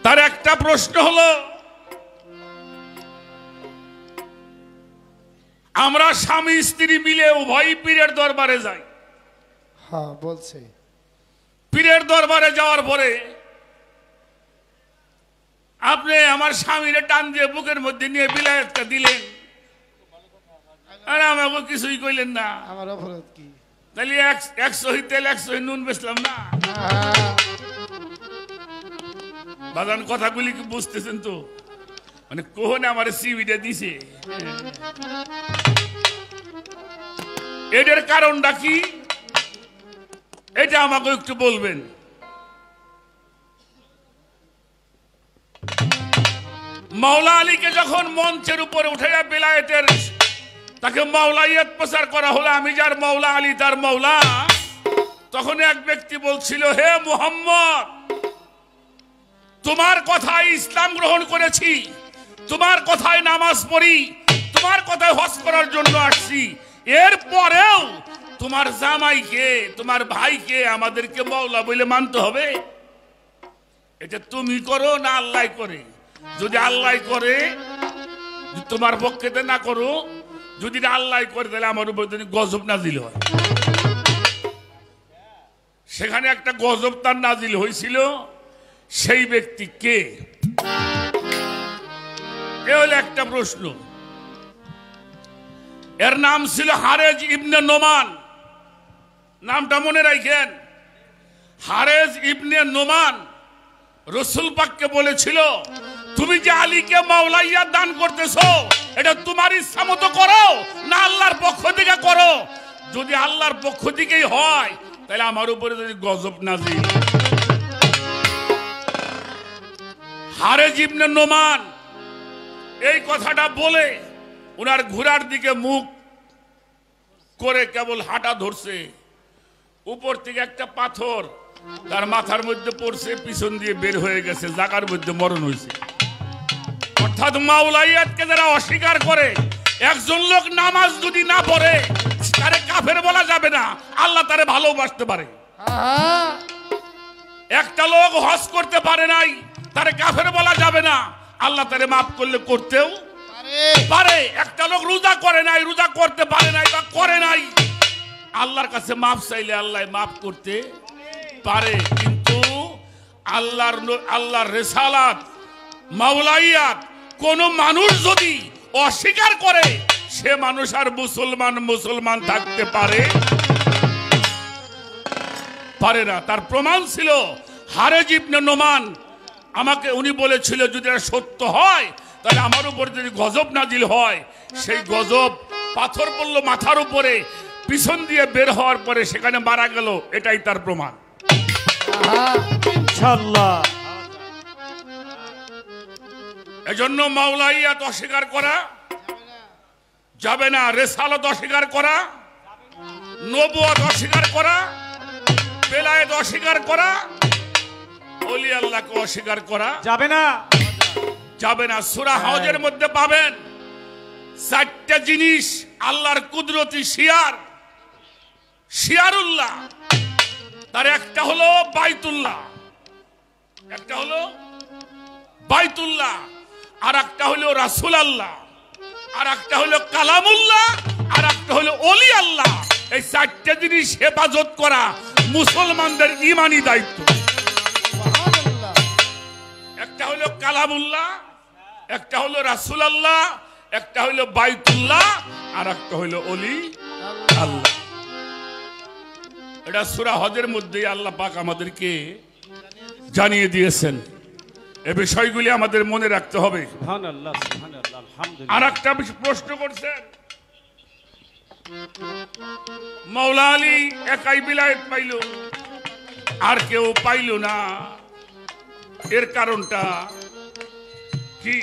তার একটা প্রশ্ন হলো, আমরা স্বামী স্ত্রী মিলে উভয় পীরের দরবারে যাই। হ্যাঁ বলছে। পীরের দরবারে যাওয়ার পরে আপনি আমার স্বামীরে টান দিয়ে বুকের মধ্যে নিয়ে বিলায়েতটা দিলেন, আর আমাকে কিছুই কইলেন না। আমার অপরাধ কি? তাহলে 100 তেল 100 নুন বেচলাম না। বাজান কথাগুলি কি বুঝতেছেন তো? মানে কোহনে আমার সিভিটা দিছে, এটার কারণটা কি এটা আমাকে একটু বলবেন। মাওলা আলীকে যখন মঞ্চের উপরে উঠাইয়া বেলায়েতের তাকে মাওলাইয়াত প্রচার করা হলো, আমি যার মাওলা আলী তার মাওলা, তখন এক ব্যক্তি বলছিল, হে মুহাম্মদ, তোমার কথায় ইসলাম গ্রহণ করেছি, তোমার কথায় নামাজ পড়ি, তোমার কথায় হজ করার জন্য আসছি, এরপরেও তোমার জামাইকে তোমার ভাইকে আমাদেরকে মাওলা বলে মানতে হবে? এটা তুমি করো না আল্লাহ করে? যদি আল্লাহ করে তোমার পক্ষেতে না করো, যদি আল্লাহ করে তাহলে আমার উপর যদি গজব নাজিল হয়। সেখানে একটা গজব তার নাজিল হয়েছিল, সেই ব্যক্তি কে? এ হলো একটা প্রশ্ন। এর নাম ছিল হারেজ ইবনে নোমান। নামটা মনে রাখেন, হারেজ ইবনে নোমান রাসূল পাককে বলেছিল, তুমি যে আলীকে মাওলাইয়া দান করতেছো, এটা তোমার ইচ্ছা মতো করো না আল্লাহর পক্ষ থেকে করো? যদি আল্লাহর পক্ষ থেকেই হয় তাহলে আমার উপরে যদি গজব নাজিল। হারেজ ইবনে নোমান এই কথাটা বলে ওনার ঘোড়ার দিকে মুখ করে কেবল হাঁটা ধরছে, উপর থেকে একটা পাথর তার মাথার মধ্যে পড়ছে, পিছন দিয়ে বের হয়ে গেছে, জায়গার মধ্যে মরণ হয়েছে। অর্থাৎ মাওলাইয়াতকে যারা অস্বীকার করে, একজন লোক নামাজ যদি না পড়ে তারে কাফের বলা যাবে না, আল্লাহ তারে ভালোবাসতে পারে। একটা লোক হজ করতে পারে নাই, তারে কাফের বলা যাবে না, আল্লাহ তারে মাফ করলে করতেও পারে। একটা লোক রোজা করে নাই, রোজা করতে পারে নাই বা করে নাই, আল্লাহর কাছে মাফ চাইলে আল্লাহ মাফ করতে পারে। কিন্তু আল্লাহর রিসালাত মাওলাইয়াত কোন মানুষ যদি অস্বীকার করে, সে মানুষ আর মুসলমান থাকতে পারে না। তার প্রমাণ ছিল হারেজ ইবনে নোমান। আমাকে উনি বলেছিল, যদি এটা সত্য হয় তাহলে আমার উপর যদি গজব নাজিল হয়, সেই গজব পাথর পড়লো মাথার উপরে, পিছন দিয়ে বের হওয়ার পরে সেখানে মারা গেল, এটাই তার প্রমাণ। ইনশাআল্লাহ। এজন্য মাওলাইয়াত অস্বীকার করা যাবে না, রিসালাত অস্বীকার করা, নবুয়ত অস্বীকার করা, বেলায়েত অস্বীকার করা, ওলি আল্লাহকে অস্বীকার করা যাবে না। সূরা হজের মধ্যে পাবেন 4টা জিনিস আল্লাহর কুদরতি শিয়ারুল্লাহ। তার একটা হলো বাইতুল্লাহ, আর একটা হলো রাসূল আল্লাহ, আর একটা হলো কালামুল্লাহ, আর একটা হলো ওলি আল্লাহ। এই 4টা জিনিস হেফাজত করা মুসলমানদের ঈমানি দায়িত্ব। একটা হলো কালামুল্লাহ, একটা হলো রাসূল আল্লাহ, একটা হলো বাইতুল্লাহ, আর একটা হলো ওলি আল্লাহ। এটা সূরা হজের মধ্যে আল্লাহ পাক আমাদেরকে জানিয়ে দিয়েছেন। এই বিষয়গুলি আমাদের মনে রাখতে হবে। সুবহানাল্লাহ, সুবহানাল্লাহ, আলহামদুলিল্লাহ। আর একটা প্রশ্ন করছেন, মাওলা আলী একাই বিলায়েত পাইল, আর কেউ পাইল না, এর কারণটা কি?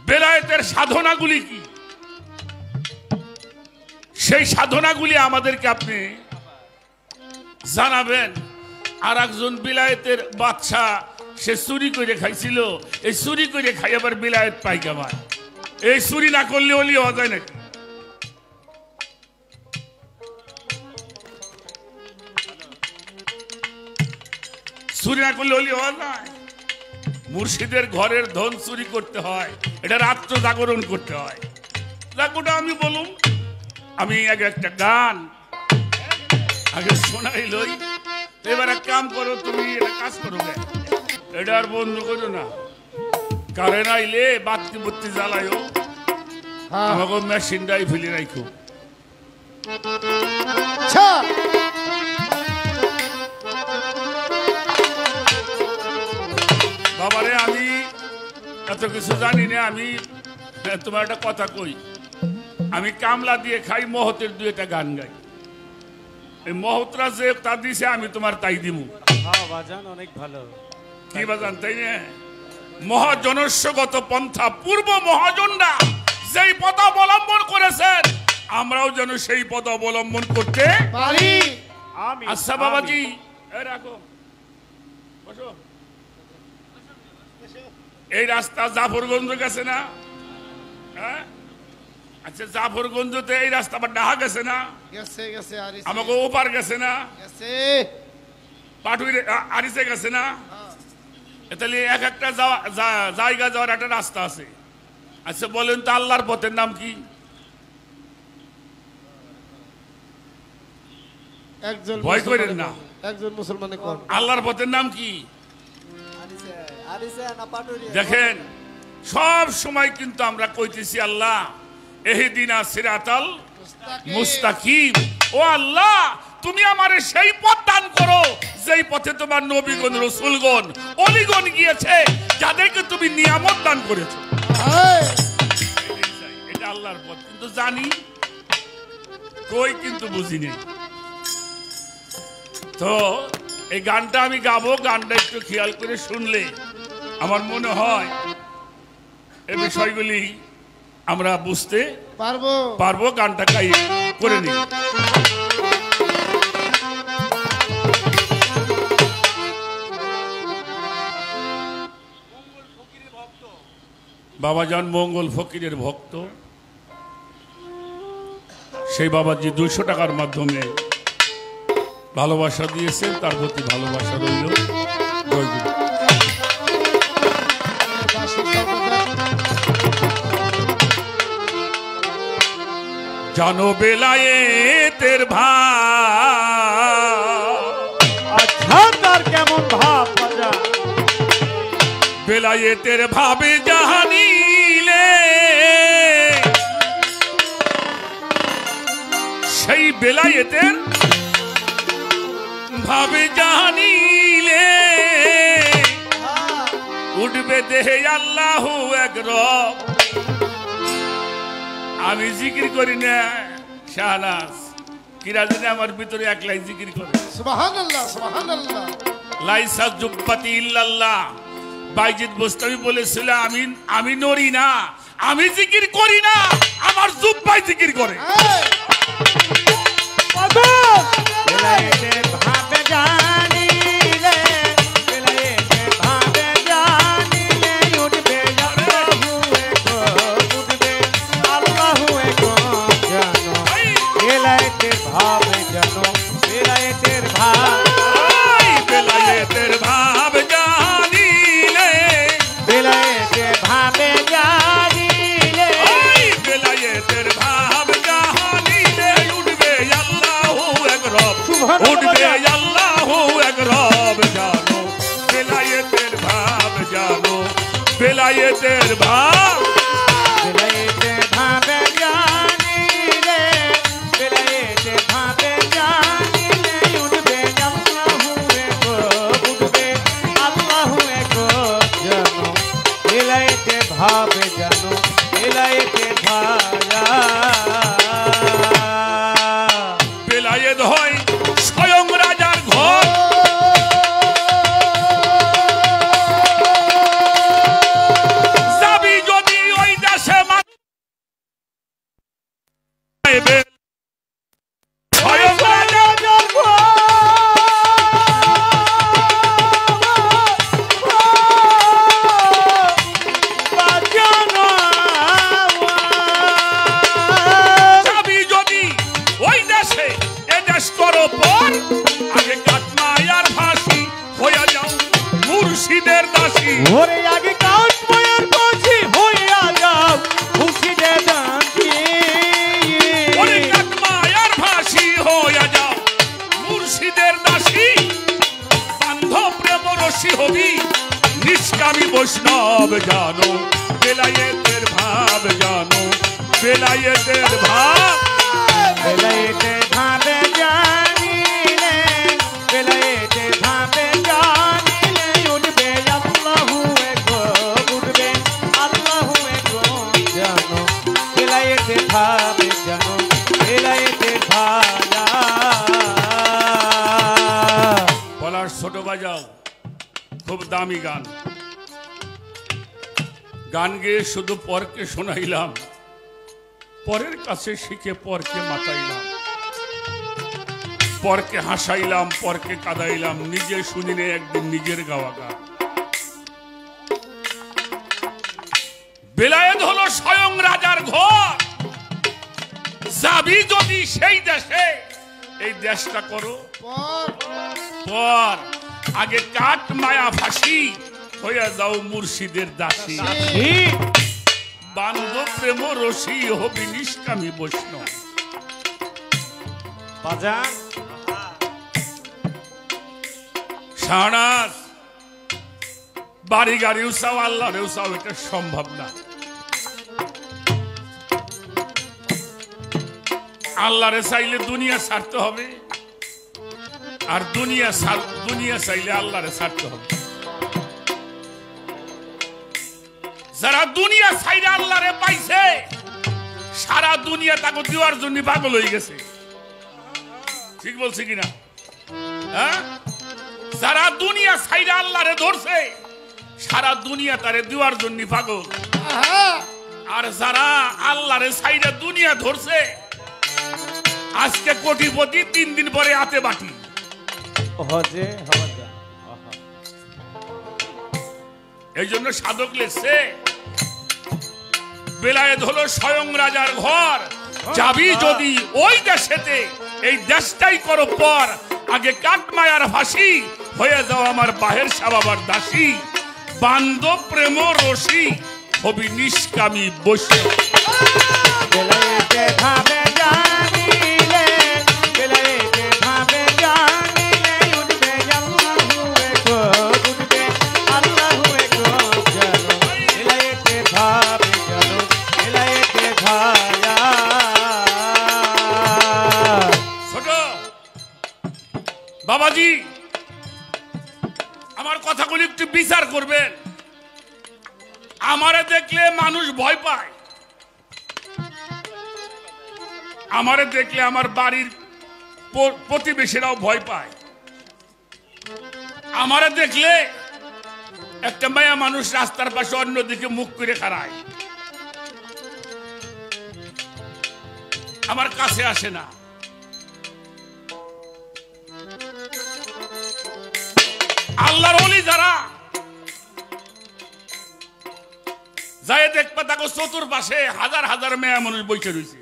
বেলায়েতের সাধনাগুলি কি? সেই সাধনাগুলি আমাদেরকে আপনি জানাবেন। আর একজন বিলায়েতের বাদশা, সে চুরি করে খাইছিল, এই চুরি করে খাই আবার বিলায়েত পাই কেমন? এই চুরি না করলে ওলি হওয়া যায় নাকি? চুরি না করলে হলি হওয়া যায়? মুর্শিদের ঘরের ধন চুরি করতে হয়, এটা রাত্র জাগরণ করতে হয়। ওটা আমি বলুন, আমি আগে একটা গান আগে শোনাই লই। এবার এক কাম করো, তুমি এটা কাজ করো, এটা আর বন্ধ করো না। কারেন্ট আইলে বাতি বত্তি জ্বালাইও, হ্যাঁ আমাকে মেশিনটাই ফেলে রাখো। আচ্ছা বাবারে আমি এত কিছু জানি না, আমি তোমার একটা কথা কই, আমি কামলা দিয়ে খাই, মহতের দুই একটা গান গাই। এই মহতরা যে তা দিছে আমি তোমার তাই দিমু। হ্যাঁ বাজান, অনেক ভালো। কি বাজান, তাই না? মহাজনস্যগত পন্থা, পূর্ব মহাজনরা যেই পথ অবলম্বন করেছেন, আমরাও যেন সেই পথ অবলম্বন করতে পারি। আমি আচ্ছা বাবাজি, এই রাখো, বসো। এই রাস্তা জাফরগঞ্জ গেছে না? হ্যাঁ, আচ্ছা জাফরগঞ্জতে এই রাস্তা আবার ডাহা গেছে না? গেছে গেছে আরিসে আমাকে ওপার গেছে না? গেছে। পাটুই আরিসে গেছে না? তাহলে এক একটা জায়গা যাওয়ার একটা রাস্তা আছে। আচ্ছা বলেন তো, আল্লাহর পথের নাম কি? একজন ভয় করেন না, একজন মুসলমানে কোন আল্লাহর পথের নাম কি? দেখেন, সব সময় কিন্তু আমরা কইতেছি আল্লাহ এহদিনা সিরাতাল মুস্তাকিম। ও আল্লাহ, তুমি আমারে সেই পথ দান করো যেই পথে তোমার নবীগণ, রাসূলগণ, ওলিগণ গিয়েছে, যাদেরকে তুমি নিয়ামত দান করেছো। এটা আল্লাহর পথ, কিন্তু জানি কই, কিন্তু বুঝি নেই। তো এই গানটা আমি গাবো, গানটা একটু খেয়াল করে শুনলে আমার মনে হয় এই বিষয়গুলি আমরা বুঝতে পারবো। গানটা গাই করে নি। বাবাজান মঙ্গল ফকিরের ভক্ত, সেই বাবাজি 200 টাকার মাধ্যমে ভালোবাসা দিয়েছেন, তার প্রতি ভালোবাসা রইল। জয়গুরু। জানো বেলায়েতের ভাব, আচ্ছা তার কেমন ভাব বাজান? বেলায়েতের ভাবে জাহানিলে, সেই বেলায়েতের ভাবে জাহানিলে উঠবে দেহে আল্লাহু এক রব। আমি জিকির করি না, শাহনাজ কিরাজিনে আমার ভিতরে একলাই জিকির করে। সুবহানাল্লাহ সুবহানাল্লাহ। লাইসা জুব্বাতি ইল্লাল্লাহ। বাইজিদ বুস্তামি বলেছিল, আমি নড়ি না, আমি জিকির করি না, আমার জুব্বাই জিকির করে। বেলায়েতের ভাবে জানিলে, বেলায়েতের ভাবে জানিলে উঠবে আল্লাহু এক, উঠবে আল্লাহু এক জানো। বেলায়েতের ভাবে জানো, বেলায়েতের ভাব, বেলায়েতের ভাব জানিলে, বেলায়েতের ভাবে জানিলে, বেলায়েতের ভাব জানিলে উঠবে আল্লাহু এক রব, উঠবে আল্লাহু এক রব জানো। বেলায়েতের ভাব জানো, বেলায়েতের ভাব, বেলায়েতের ভাবে জানিলে, বেলায়েতের ভাবে জানিলে উঠবে আল্লাহু এক, উঠবে আল্লাহু এক জানো। বেলায়েতের ভাবে জানো, বেলায়েতের ভাবে। বেলায়েত হয় স্বয়ং রাজার ঘর, যাবি দাসী ওরে আগে কাঠ মায়ার পাশে হইয়া যাও মুর্শিদের দাসী ওরে কাঠ মায়ার ফাঁসি হইয়া যাও মুর্শিদের দাসী বান্ধব প্রেম রসী হবি নিষ্কামী বৈষ্ণব জানো বেলায়েতের ভাব জানো বেলায়েতের ভাব বেলায়েতে ভাবে জানিলে বেলায়েতে ভাবে জানিলে উঠবে আল্লাহু একবার উঠবে আল্লাহু একবার জানো বেলায়েতে ভাবে জানো বেলায়েতে ভালা বলার ছোট বাজাও খুব দামি গান গান গেয়ে শুধু পরকে শোনাইলাম পরের কাছে শিখে পরকে মাতাইলাম পরকে হাসাইলাম পরকে কাঁদাইলাম নিজে শুনিলে একদিন নিজের গাওয়া গান বেলায়েত হলো স্বয়ং রাজার ঘর যাবি যদি সেই দেশে এই দেশটা করো পর পর আগে কাঠ মায়া ফাঁসি হইয়া যাও মুর্শিদের দাসী বান্ধব প্রেম রসী হবি নিষ্কামী বৈষ্ণব বাজান সারাস বাড়ি গাড়িও চাও আল্লাহরেও চাও এটা সম্ভব না আল্লাহরে চাইলে দুনিয়া ছাড়তে হবে আর দুনিয়া চাইলে আল্লাহরে ছাড়তে হবে যারা দুনিয়া ছাইরে আল্লাহরে পাইছে সারা দুনিয়া তাকে দেওয়ার জন্য পাগল হয়ে গেছে ঠিক বলছি কিনা হ্যাঁ যারা দুনিয়া ছাইরে আল্লাহরে ধরছে সারা দুনিয়া তারে দেওয়ার জন্য পাগল আর যারা আল্লাহরে ছাইরে দুনিয়া ধরছে আজকে কোটিপতি 3 দিন পরে আতে বাটি হজে হজা এই জন্য সাধক লেখছে বেলায়েত হলো স্বয়ং রাজার ঘর যাবি যদি ওই দেশেতে এই দেশটাই করো পর আগে কাঠ মায়ার ফাঁসি হয়ে যাও আমার বাহের সাবাবার দাসী বান্ধব প্রেম রসী হবি নিষ্কামী বৈষ্ণব বেলায়েতে ভাবে জানিলে বেলায়েতে ভাবে জানিলে উঠবে আল্লাহু একবার উঠবে আল্লাহু একবার জানো বেলায়েতে ভাবে জানো বেলায়েতে ভালা ছোট বাবাজি আমার কথাগুলি একটু বিচার করবেন আমারে দেখলে মানুষ ভয় পায় আমারে দেখলে আমার বাড়ির প্রতিবেশীরাও ভয় পায় আমারে দেখলে একটা মায়া মানুষ রাস্তার পাশে অন্যদিকে মুখ করে খাড়ায় আমার কাছে আসে না আল্লাহর ওলি যারা যায় দেখবে তাকে চতুর্পাশে হাজার হাজার মেয়া মানুষ বসে রয়েছে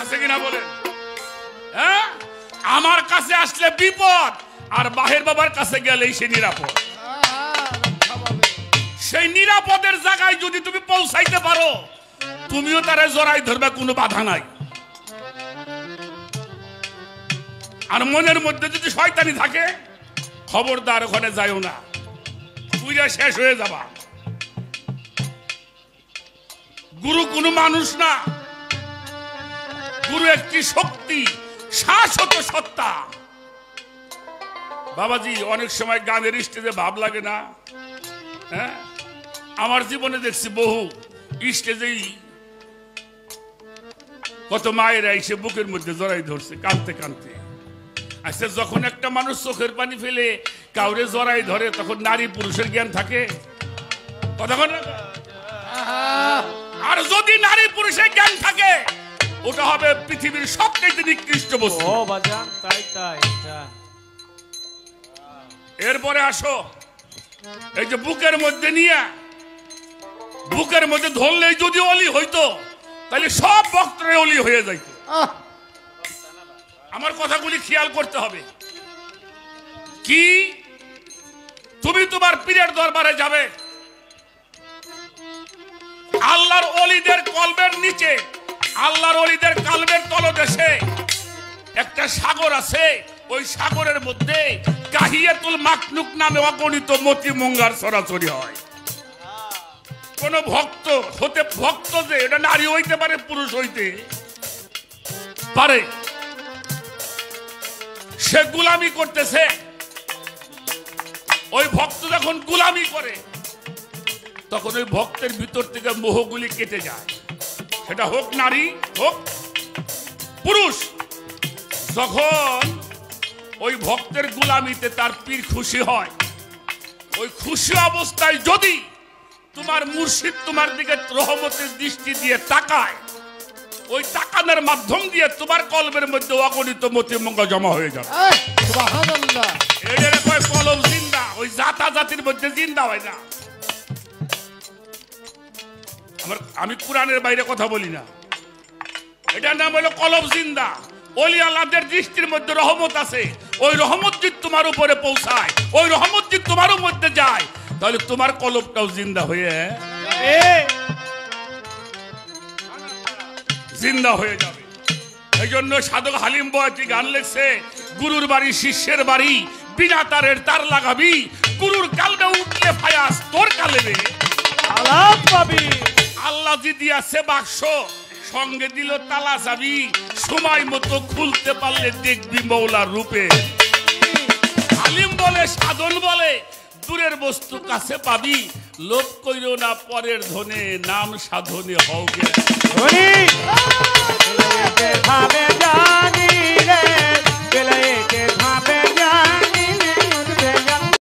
আছে কিনা বলেন হ্যাঁ আমার কাছে আসলে বিপদ আর বাহের বাবার কাছে গেলেই সে নিরাপদ সেই নিরাপদের জায়গায় যদি তুমি পৌঁছাইতে পারো তুমিও তারে জড়াই ধরবে কোনো বাধা নাই আর মনের মধ্যে যদি শয়তানি থাকে খবরদার ওখানে যাইও না পুজা শেষ হয়ে যাবা গুরু কোনো মানুষ না গুরু একটি শক্তি শাশ্বত সত্তা বাবাজি অনেক সময় গানের স্টেজে ভাব লাগে না হ্যাঁ আমার জীবনে দেখছি বহু স্টেজেই কত মায়েরা এসে বুকের মধ্যে জড়াই ধরছে কাঁদতে কাঁদতে আচ্ছা যখন একটা মানুষ চোখের পানি ফেলে কাউরে জড়াই ধরে তখন নারী পুরুষের জ্ঞান থাকে কতক্ষণ আর যদি নারী পুরুষের জ্ঞান থাকে ওটা হবে পৃথিবীর সবচেয়ে নিকৃষ্ট বস্তু ও বাজান তাই তাই এরপরে আসো এই যে বুকের মধ্যে নিয়ে বুকের মধ্যে ধরলে যদি অলি হইতো তাহলে সব ভক্তরা অলি হয়ে যাইত আমার কথাগুলি খেয়াল করতে হবে কি তুমি তোমার পীরের দরবারে যাবে, আল্লাহর ওলিদের কলবের নিচে, আল্লাহর ওলিদের কালবের তলদেশে একটা সাগর আছে, ওই সাগরের মধ্যে কাহিয়াতুল মাকলুক নামে অগণিত মতি মঙ্গার সরাসরি হয়। কোন ভক্ত হতে, ভক্ত যে এটা নারী হইতে পারে পুরুষ হইতে পারে, সে গুলামি করতেছে। ওই ভক্ত যখন গুলামি করে তখন ওই ভক্তের ভিতর থেকে মোহগুলি কেটে যায়, সেটা হোক নারী হোক পুরুষ। যখন ওই ভক্তের গুলামিতে তার পীর খুশি হয়, ওই খুশি অবস্থায় যদি তোমার মুর্শিদ তোমার দিকে রহমতের দৃষ্টি দিয়ে তাকায়, ওই তাকানোর মাধ্যম দিয়ে তোমার কলবের মধ্যে অগণিত মতিমঙ্গল জমা হয়ে যাবে। সুবহানাল্লাহ। এটার কয় কলব জিন্দা, ওই জাতা জাতির মধ্যে জিন্দা হয় না। আমি কোরআনের বাইরে কথা বলি না, এটার নাম হলো কলব জিন্দা। ওলি আল্লাহদের দৃষ্টির মধ্যে রহমত আছে, ওই রহমত যদি তোমার উপরে পৌঁছায়, ওই রহমত যদি তোমার মধ্যে যায়, তাহলে তোমার কলবটাও জিন্দা হয়ে জিন্দা হয়ে যাবে। এই জন্য সাধক হালিম বয়াতি গান লেখছে, গুরুর বাড়ি শিষ্যের বাড়ি, বিনা তারের তার লাগাবি, গুরুর কালবে উঠলে ফায়াস তোর কালেবে আলাপ পাবি। আল্লাহ জি দিয়াছে বাক্স, সঙ্গে দিল তালা চাবি, সময় মতো খুলতে পারলে দেখবি মৌলার রূপে। আলিম বলে, সাধন বলে, দূরের বস্তু কাছে পাবি, লোভ কইরো না পরের ধনে, নাম সাধনে হও গে। ভাবে জানি রে, বেলায়েতে ভাবে